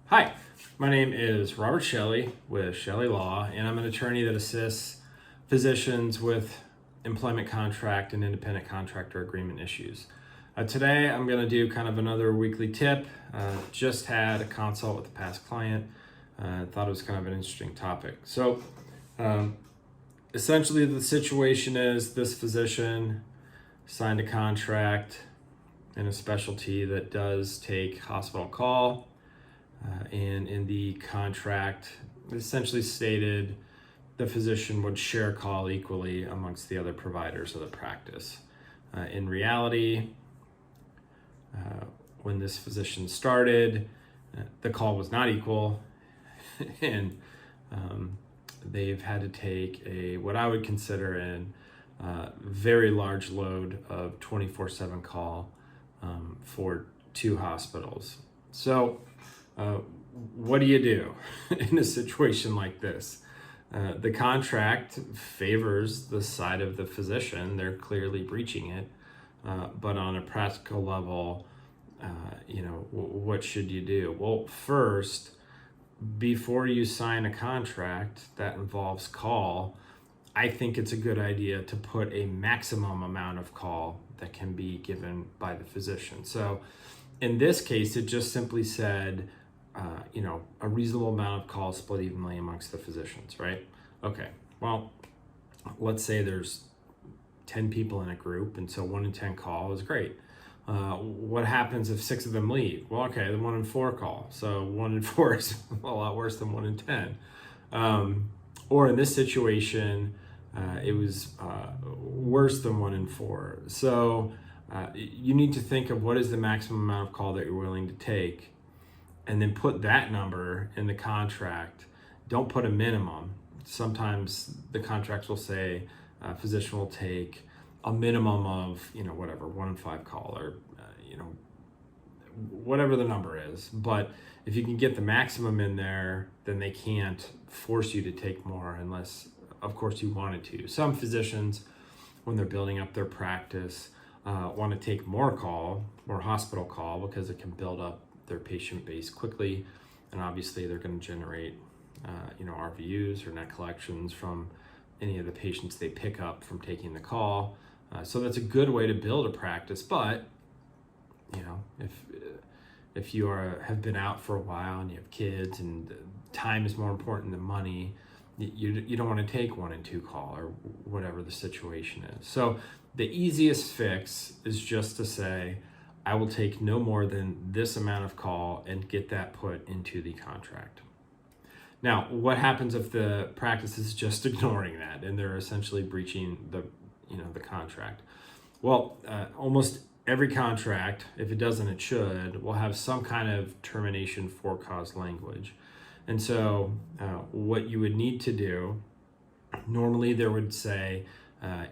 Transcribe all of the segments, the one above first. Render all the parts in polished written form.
Hi, my name is Robert Shelley with Shelley Law, and I'm an attorney that assists physicians with employment contract and independent contractor agreement issues. Today, I'm going to do kind of another weekly tip. Just had a consult with a past client. Thought it was kind of an interesting topic. So, essentially, the situation is this physician signed a contract in a specialty that does take hospital call. And in the contract, it essentially stated the physician would share call equally amongst the other providers of the practice. In reality, when this physician started, the call was not equal, and they've had to take what I would consider a very large load of 24/7 call for two hospitals. So, what do you do in a situation like this? The contract favors the side of the physician. They're clearly breaching it. But on a practical level, what should you do? Well, first, before you sign a contract that involves call, I think it's a good idea to put a maximum amount of call that can be given by the physician. So in this case, it just simply said, a reasonable amount of calls split evenly amongst the physicians, right? Okay, well, let's say there's 10 people in a group, and so 1 in 10 call is great. What happens if 6 of them leave? Well, okay, the 1 in 4 call. So 1 in 4 is a lot worse than 1 in 10. Or in this situation, it was worse than 1 in 4. So you need to think of what is the maximum amount of call that you're willing to take, and then put that number in the contract. Don't put a minimum. Sometimes the contracts will say physician will take a minimum of, 1 in 5 call, or, whatever the number is. But if you can get the maximum in there, then they can't force you to take more unless, of course, you wanted to. Some physicians, when they're building up their practice, want to take more hospital call, because it can build up their patient base quickly, and obviously they're going to generate RVUs or net collections from any of the patients they pick up from taking the call. So that's a good way to build a practice. But if you have been out for a while and you have kids and time is more important than money, you don't want to take 1 in 2 call, or whatever the situation is. So the easiest fix is just to say, I will take no more than this amount of call, and get that put into the contract. Now, what happens if the practice is just ignoring that and they're essentially breaching the contract? Well, almost every contract, if it doesn't, it should, will have some kind of termination for cause language. And so what you would need to do, normally there would say,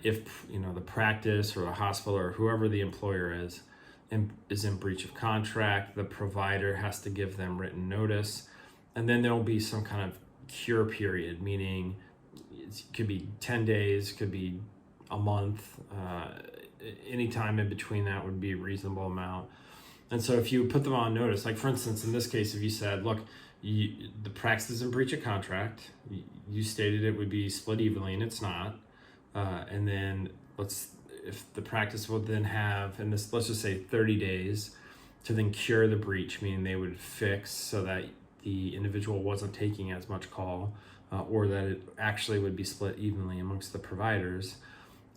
if the practice or a hospital or whoever the employer is in breach of contract, the provider has to give them written notice, and then there will be some kind of cure period, meaning it could be 10 days, could be a month, any time in between that would be a reasonable amount. And so if you put them on notice, like for instance, in this case, if you said, look, the practice is in breach of contract, you stated it would be split evenly, and it's not, and then if the practice would then have, and this, let's just say 30 days to then cure the breach, meaning they would fix so that the individual wasn't taking as much call, or that it actually would be split evenly amongst the providers.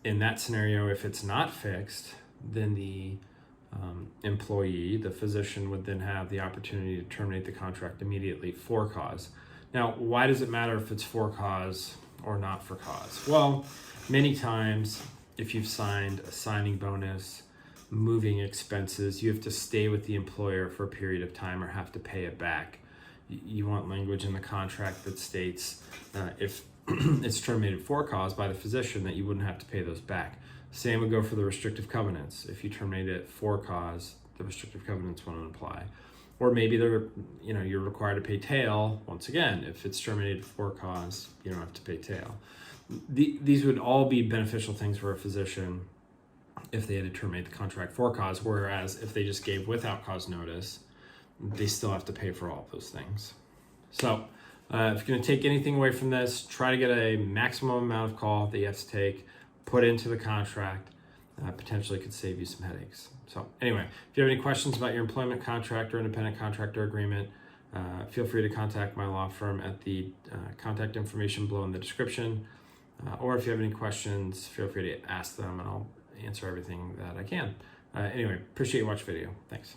In that scenario, if it's not fixed, then the employee, the physician, would then have the opportunity to terminate the contract immediately for cause. Now, why does it matter if it's for cause or not for cause? Well, many times, if you've signed a signing bonus, moving expenses, you have to stay with the employer for a period of time or have to pay it back. You want language in the contract that states if it's terminated for cause by the physician, that you wouldn't have to pay those back. Same would go for the restrictive covenants. If you terminate it for cause, the restrictive covenants won't apply. Or maybe you're required to pay tail. Once again, if it's terminated for cause, you don't have to pay tail. These would all be beneficial things for a physician if they had to terminate the contract for cause, whereas if they just gave without cause notice, they still have to pay for all of those things. So if you're going to take anything away from this, try to get a maximum amount of call that you have to take, put it into the contract. Potentially could save you some headaches. So anyway, if you have any questions about your employment contract or independent contractor agreement, feel free to contact my law firm at the contact information below in the description. Or if you have any questions, feel free to ask them and I'll answer everything that I can. Anyway, appreciate you watching the video. Thanks.